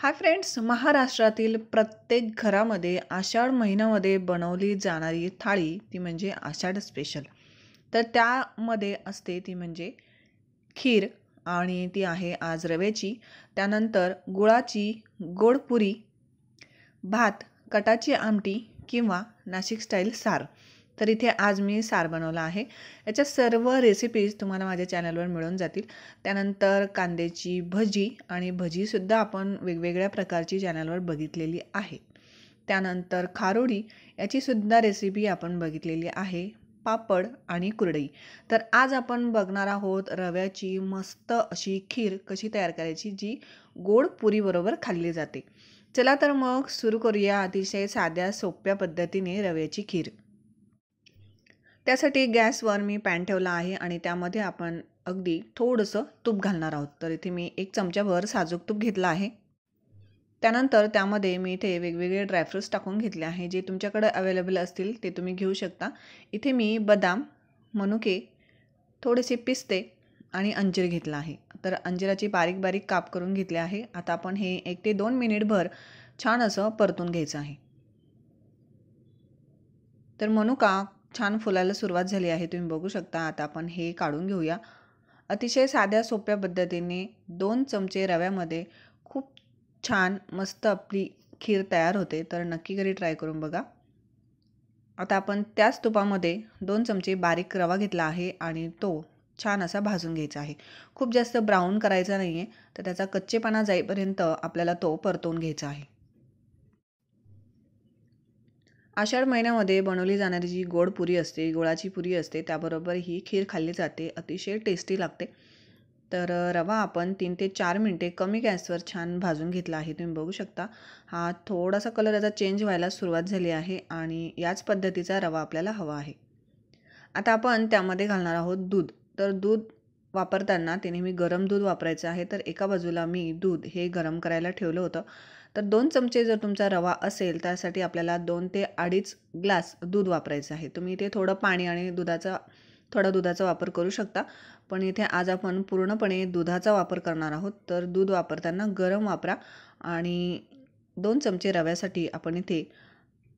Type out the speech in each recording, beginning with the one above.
Hi friends, महाराष्ट्रातील प्रत्येक घरामध्ये आषाढ महिन्यामध्ये बनवली जाणारी थाळी ती म्हणजे आषाढ स्पेशल. तर त्यामध्ये असते ती म्हणजे खीर आणि ती आहे आज रव्याची. त्यानंतर गुळाची गोड पुरी, भात, कटाची आमटी किंवा नाशिक स्टाईल सार. तर इथे आज मी सार बनवला आहे. याच्या सर्व रेसिपीज तुम्हाला माझ्या चॅनलवर मिळून जातील. त्यानंतर कांद्याची भजी आणि भजीसुद्धा आपण वेगवेगळ्या प्रकारची चॅनलवर बघितलेली आहे. त्यानंतर खारोडी याचीसुद्धा रेसिपी आपण बघितलेली आहे. पापड आणि कुरडई. तर आज आपण बघणार आहोत रव्याची मस्त अशी खीर कशी तयार करायची, जी गोड पुरीबरोबर खाल्ली जाते. चला तर मग सुरू करूया अतिशय साध्या सोप्या पद्धतीने रव्याची खीर. त्यासाठी गॅसवर मी पॅन ठेवला आहे आणि त्यामध्ये आपण अगदी थोडंसं तूप घालणार आहोत. तर इथे मी 1 चमचाभर साजूक तूप घेतलं आहे. त्यानंतर त्यामध्ये मी इथे वेगवेगळे ड्रायफ्रूट्स टाकून घेतले आहे. जे तुमच्याकडे अवेलेबल असतील ते तुम्ही घेऊ शकता. इथे मी बदाम, मनुके, थोडेसे पिस्ते आणि अंजीर घेतला आहे. तर अंजिराची बारीक बारीक काप करून घेतले आहे. आता आपण हे 1 ते 2 मिनिटभर छान असं परतून घ्यायचं आहे. तर मनुका छान फुलायला सुरुवात झाली आहे, तुम्ही बघू शकता. आता आपण हे काढून घेऊया. अतिशय साध्या सोप्या पद्धतीने 2 चमचे रव्यामध्ये खूप छान मस्त आपली खीर तयार होते. तर नक्की घरी ट्राय करून बघा. आता आपण त्याच तुपामध्ये 2 चमचे बारीक रवा घेतला आहे आणि तो छान असा भाजून घ्यायचा आहे. खूप जास्त ब्राऊन करायचा नाही आहे, तर त्याचा कच्चेपणा जाईपर्यंत आपल्याला तो परतवून घ्यायचा आहे. आषाढ महिन्यामध्ये बनवली जाणारी जी गोड पुरी असते, गुळाची पुरी असते, त्याबरोबर ही खीर खाल्ली जाते. अतिशय टेस्टी लागते. तर रवा आपण 3 ते 4 मिनिटे कमी गॅसवर छान भाजून घेतला आहे. तुम्ही बघू शकता. हा थोडासा कलर याचा चेंज व्हायला सुरुवात झाली आहे आणि याच पद्धतीचा रवा आपल्याला हवा आहे. आता आपण त्यामध्ये घालणार आहोत दूध. तर दूध वापरताना ते नेहमी गरम दूध वापरायचं आहे. तर एका बाजूला मी दूध हे गरम करायला ठेवलं होतं. तर 2 चमचे जर तुमचा रवा असेल त्यासाठी आपल्याला 2 ते 2.5 ग्लास दूध वापरायचं आहे. तुम्ही इथे थोडं पाणी आणि थोडा दुधाचा वापर करू शकता. पण इथे आज आपण पूर्णपणे दुधाचा वापर करणार आहोत. तर दूध वापरताना गरम वापरा आणि 2 चमचे रव्यासाठी आपण इथे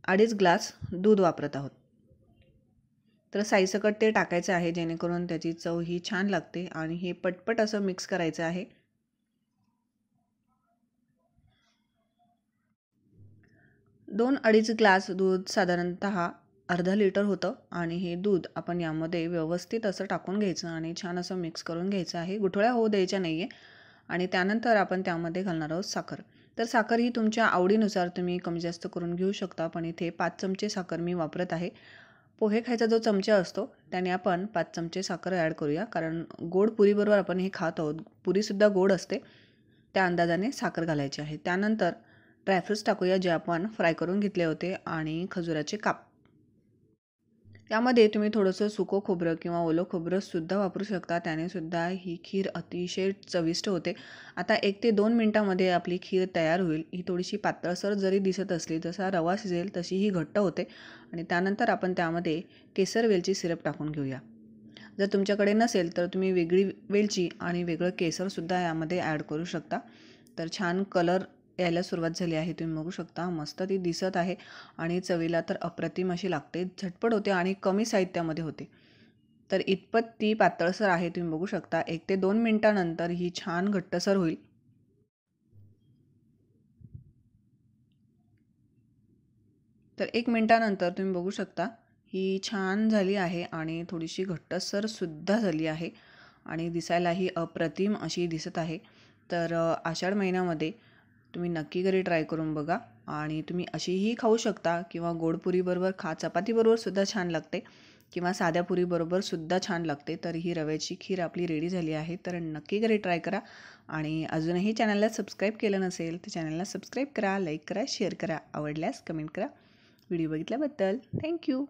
2.5 ग्लास दूध वापरत आहोत. तर साईसकट ते टाकायचं आहे, जेणेकरून त्याची चव ही छान लागते आणि हे पटपट असं मिक्स करायचं आहे. 2-2.5 ग्लास दूध साधारणतः अर्धा लिटर होतं आणि हे दूध आपण यामध्ये व्यवस्थित असं टाकून घ्यायचं आणि छान असं मिक्स करून घ्यायचं आहे. गुठळ्या होऊ द्यायच्या नाही आहे. आणि त्यानंतर आपण त्यामध्ये घालणार आहोत साखर. तर साखर ही तुमच्या आवडीनुसार तुम्ही कमी जास्त करून घेऊ शकता. पण इथे 5 चमचे साखर मी वापरत आहे. पोहे खायचा जो चमचा असतो त्याने आपण 5 चमचे साखर ॲड करूया, कारण गोड पुरीबरोबर आपण हे खात आहोत. पुरीसुद्धा गोड असते, त्या अंदाजाने साखर घालायची आहे. त्यानंतर ड्रायफ्रूट्स टाकूया, जे आपण फ्राय करून घेतले होते, आणि खजुराचे काप. त्यामध्ये तुम्ही थोडंसं सुकं खोबरं किंवा ओलं खोबरंसुद्धा वापरू शकता. त्याने सुद्धा ही खीर अतिशय चविष्ट होते. आता 1 ते 2 मिनिटामध्ये आपली खीर तयार होईल. ही थोडीशी पातळसर जरी दिसत असली, जसा रवा शिजेल तशी ही घट्ट होते. आणि त्यानंतर आपण त्यामध्ये केसर वेलची सिरप टाकून घेऊया. जर तुमच्याकडे नसेल तर तुम्ही वेगळी वेलची आणि वेगळं केसरसुद्धा यामध्ये ॲड करू शकता. तर छान कलर यायला सुरुवात झाली आहे, तुम्ही बघू शकता. मस्त ती दिसत आहे आणि चवीला तर अप्रतिम अशी लागते. झटपट होते आणि कमी साहित्यामध्ये होते. तर इतपत ती पातळसर आहे, तुम्ही बघू शकता. 1 ते 2 मिनिटानंतर ही छान घट्टसर होईल. तर 1 मिनिटानंतर तुम्ही बघू शकता ही छान झाली आहे आणि थोडीशी घट्टसरसुद्धा झाली आहे आणि दिसायलाही अप्रतिम अशी दिसत आहे. तर आषाढ महिन्यामध्ये तुम्ही नक्की घरी ट्राय करून बघा आणि तुम्ही अशीही खाऊ शकता किंवा गोड पुरीबरोबर चपातीबरोबर सुद्धा छान लागते किंवा साध्या पुरीबरोबर सुद्धा छान लागते. तर ही रव्याची खीर आपली रेडी झाली आहे. तर नक्की घरी ट्राय करा आणि अजूनही चॅनलला सबस्क्राईब केलं नसेल तर चॅनलला सबस्क्राईब करा, लाईक करा, शेअर करा, आवडल्यास कमेंट करा. व्हिडिओ बघितल्याबद्दल थँक्यू.